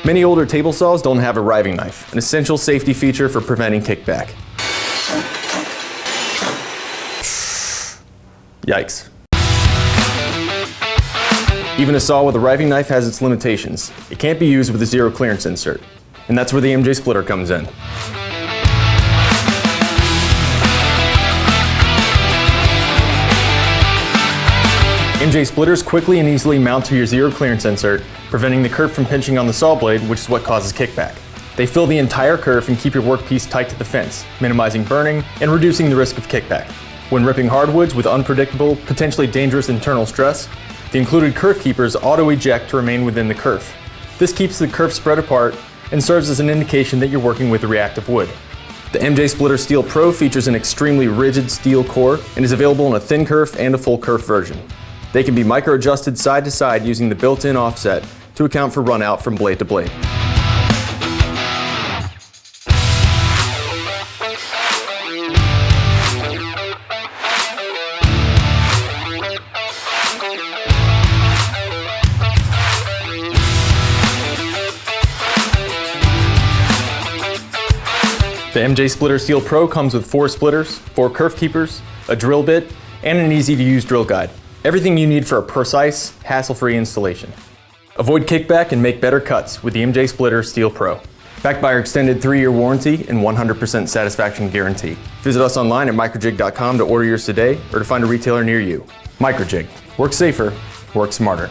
Many older table saws don't have a riving knife, an essential safety feature for preventing kickback. Yikes. Even a saw with a riving knife has its limitations. It can't be used with a zero clearance insert. And that's where the MJ splitter comes in. MJ splitters quickly and easily mount to your zero clearance insert, preventing the kerf from pinching on the saw blade, which is what causes kickback. They fill the entire kerf and keep your workpiece tight to the fence, minimizing burning and reducing the risk of kickback. When ripping hardwoods with unpredictable, potentially dangerous internal stress, the included kerf keepers auto-eject to remain within the kerf. This keeps the kerf spread apart and serves as an indication that you're working with reactive wood. The MJ Splitter SteelPro features an extremely rigid steel core and is available in a thin kerf and a full kerf version. They can be micro-adjusted side to side using the built-in offset to account for run out from blade to blade. The MJ Splitter SteelPro comes with 4 splitters, 4 kerf keepers, a drill bit, and an easy-to-use drill guide. Everything you need for a precise, hassle-free installation. Avoid kickback and make better cuts with the MJ Splitter SteelPro. Backed by our extended 3-year warranty and 100% satisfaction guarantee. Visit us online at microjig.com to order yours today or to find a retailer near you. Microjig. Work safer, work smarter.